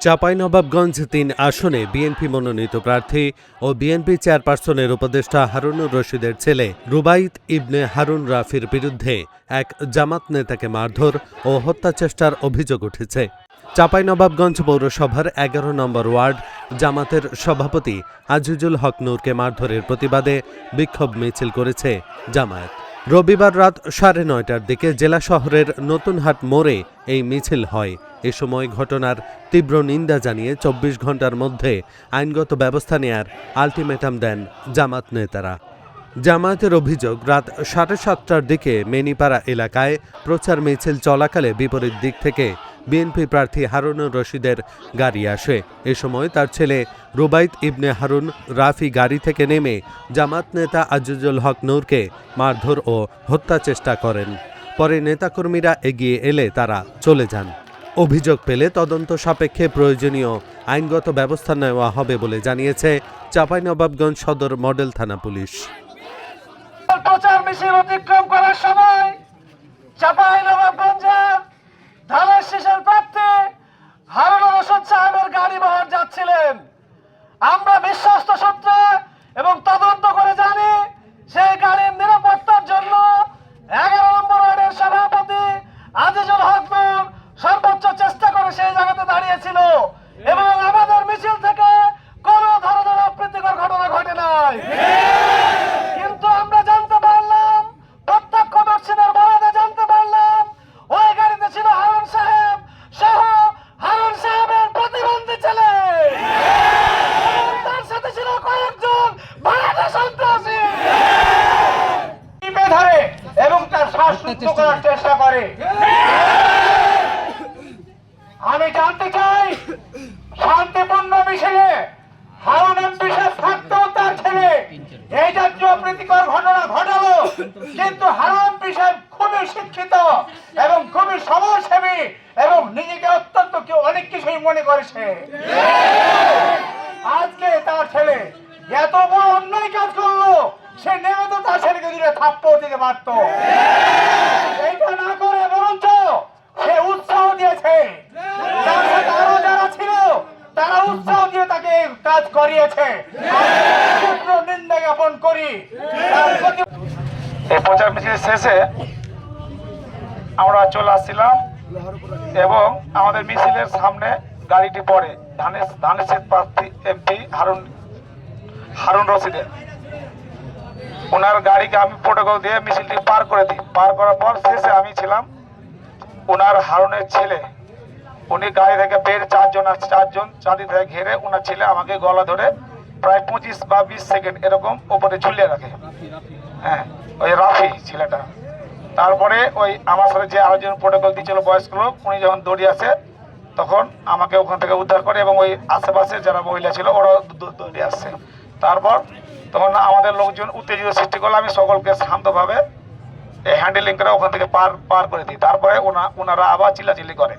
চাঁপাইনবাবগঞ্জ ৩ আসনে বিএনপি মনোনীত প্রার্থী ও বিএনপি চেয়ারপারসনের উপদেষ্টা হারুনুর রশিদের ছেলে রুবাইত ইবনে হারুন রাফির বিরুদ্ধে এক জামাত নেতাকে মারধর ও হত্যাচেষ্টার অভিযোগ উঠেছে। চাঁপাইনবাবগঞ্জ পৌরসভার ১১ নম্বর ওয়ার্ড জামাতের সভাপতি আজিজুল হক নূরকে মারধরের প্রতিবাদে বিক্ষোভ মিছিল করেছে জামায়াত। রবিবার রাত ৯:৩০টার দিকে জেলা শহরের নতুনহাট মোড়ে এই মিছিল হয়। এ সময় ঘটনার তীব্র নিন্দা জানিয়ে ২৪ ঘণ্টার মধ্যে আইনগত ব্যবস্থা নেয়ার আলটিমেটাম দেন জামাত নেতারা। জামায়াতের অভিযোগ, রাত ৭:৩০টার দিকে মেনিপাড়া এলাকায় প্রচার মিছিল চলাকালে বিপরীত দিক থেকে বিএনপি প্রার্থী হারুনুর রশিদের গাড়ি আসে। এ সময় তার ছেলে রুবাইত ইবনে হারুন রাফি গাড়ি থেকে নেমে জামাত নেতা আজিজুল হক নূরকে মারধর ও হত্যা চেষ্টা করেন। পরে নেতাকর্মীরা এগিয়ে এলে তারা চলে যান। অভিযোগ পেলে তদন্ত সাপেক্ষে প্রয়োজনীয় আইনগত ব্যবস্থা নেওয়া হবে বলে জানিয়েছে চাঁপাইনবাবগঞ্জ সদর মডেল থানা পুলিশ। প্রচার মিছিল অতিক্রম করার সময় চাঁপাইনবাবগঞ্জের ধানের শীষের প্রার্থী হারুনুর রশিদ সাহেবের গাড়ি বহর যাচ্ছিলেন। আমরা বিশ্বস্ত সূত্রে এবং তদন্ত করে জানি সেই গাড়ির নিরাপত্তার জন্য ১১ নম্বর ওয়ার্ডের সভাপতি আজিজুল হক নূর সর্বোচ্চ চেষ্টা করে সেই জায়গাতে দাঁড়িয়েছিল এবং আমাদের মিছিল থেকে কোনো ধরনের অপ্রীতিকর ঘটনা ঘটে নাই। কিন্তু আমরা জানতে পারলাম, প্রত্যক্ষদর্শীদের বরাতে জানতে পারলাম, ওই গাড়িতে ছিল হারুন সাহেব সহ হারুন সাহেবের প্রতিবন্ধী ছেলে, তার সাথে ছিল কয়েকজন ভাড়াটে সন্ত্রাসী ধরে এবং তার শ্বাসরুদ্ধ করার চেষ্টা করে। আমি জানতে চাই, শান্তিপূর্ণ মিছিলে হারুন এমপি সাহেব থাকতেও তার ছেলে এই জাতীয় প্রীতিকর ঘটনা ঘটালো, কিন্তু হারুন এমপি সাহেব খুবই শিক্ষিত এবং খুবই সমাজসেবী এবং নিজেকে অত্যন্ত অনেক কিছুই মনে করেছে। আজকে তার ছেলে এত বড় অন্যায় কাজ করলো, সে নেমে তো তার ছেলেকে দিলে থাপ্পড় দিতে পারত। এইটা না করে বরঞ্চ সে উৎসাহ দিয়েছে, তার সাথে আরো যারা ছিল তারা উৎসাহ দিয়ে তাকে কাজ করিয়েছে। নিন্দা জ্ঞাপন করি। এই প্রচার মিছিল শেষে আমরা চলে আসছিলাম এবং আমাদের মিছিলের সামনে গাড়িটি পড়ে ধানের শীষ প্রার্থী এমপি হারুন রশিদের। ওনার গাড়িকে আমি প্রোটোকল দিয়ে মিছিলটি পার করে দিই। পার করার পর শেষে আমি ছিলাম ওনার হারুনের ছেলে। উনি গাড়ি থেকে বের চারজন চাঁদি থেকে ঘেরে ওনার ছেলে আমাকে গলা ধরে প্রায় ২৫ বা ২০ সেকেন্ড এরকম ওপরে ঝুলিয়ে রাখে। হ্যাঁ, ওই রাফি ছেলেটা। তারপরে ওই আমার সাথে যে আরেকজন প্রোটোকল দিয়েছিল বয়স্ক লোক, উনি যখন দৌড়িয়ে আসে তখন আমাকে ওখান থেকে উদ্ধার করে এবং ওই আশেপাশে যারা মহিলা ছিল ওরাও দৌড়িয়ে আসছে। তারপর তখন আমাদের লোকজন উত্তেজিত সৃষ্টি করলে আমি সকলকে শান্তভাবে হ্যান্ডেলিং করে ওখান থেকে পার করে দিই। তারপরে ওনারা আবার চিল্লাচিল্লি করে।